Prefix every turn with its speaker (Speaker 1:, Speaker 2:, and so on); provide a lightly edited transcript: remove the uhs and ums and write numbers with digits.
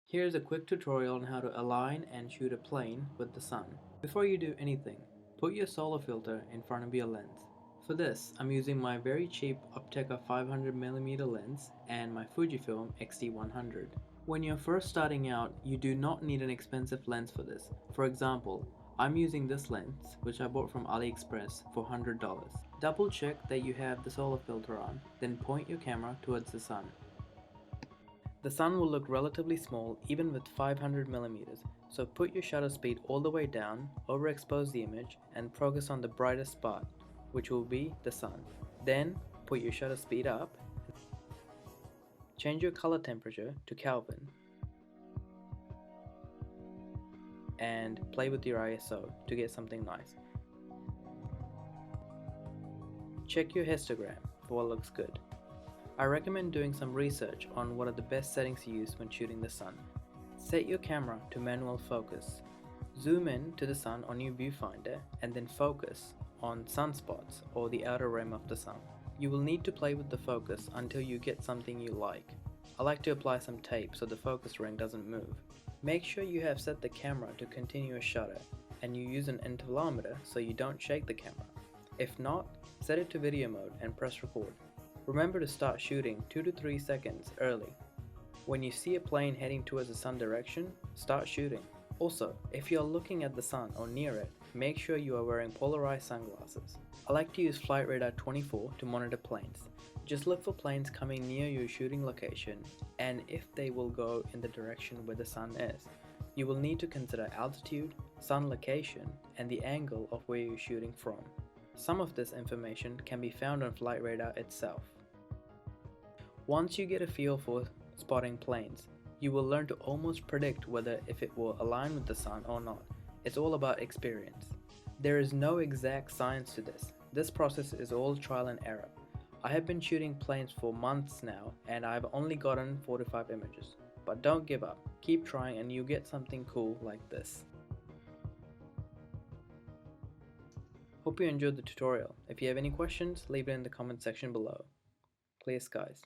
Speaker 1: Here's a quick tutorial on how to align and shoot a plane with the sun. Before you do anything, put your solar filter in front of your lens. For this, I'm using my very cheap Opteka 500mm lens and my Fujifilm X-T100. When you're first starting out, you do not need an expensive lens for this. For example, I'm using this lens, which I bought from AliExpress for $100. Double check that you have the solar filter on, then point your camera towards the sun. The sun will look relatively small even with 500mm, so put your shutter speed all the way down, overexpose the image, and focus on the brightest spot, which will be the sun. Then, put your shutter speed up, change your color temperature to Kelvin, and play with your ISO to get something nice. Check your histogram for what looks good. I recommend doing some research on what are the best settings to use when shooting the sun. Set your camera to manual focus. Zoom in to the sun on your viewfinder and then focus on sunspots or the outer rim of the sun. You will need to play with the focus until you get something you like. I like to apply some tape so the focus ring doesn't move. Make sure you have set the camera to continuous shutter and you use an intervalometer so you don't shake the camera. If not, set it to video mode and press record. Remember to start shooting 2 to 3 seconds early. When you see a plane heading towards the sun direction, start shooting. Also, if you are looking at the sun or near it, make sure you are wearing polarized sunglasses. I like to use Flight Radar 24 to monitor planes. Just look for planes coming near your shooting location and if they will go in the direction where the sun is. You will need to consider altitude, sun location, and the angle of where you're shooting from. Some of this information can be found on Flight Radar itself. Once you get a feel for spotting planes, you will learn to almost predict whether if it will align with the sun or not. It's all about experience. There is no exact science to this. This process is all trial and error. I have been shooting planes for months now and I've only gotten 4 to 5 images. But don't give up. Keep trying and you'll get something cool like this. Hope you enjoyed the tutorial. If you have any questions, leave it in the comment section below. Clear skies.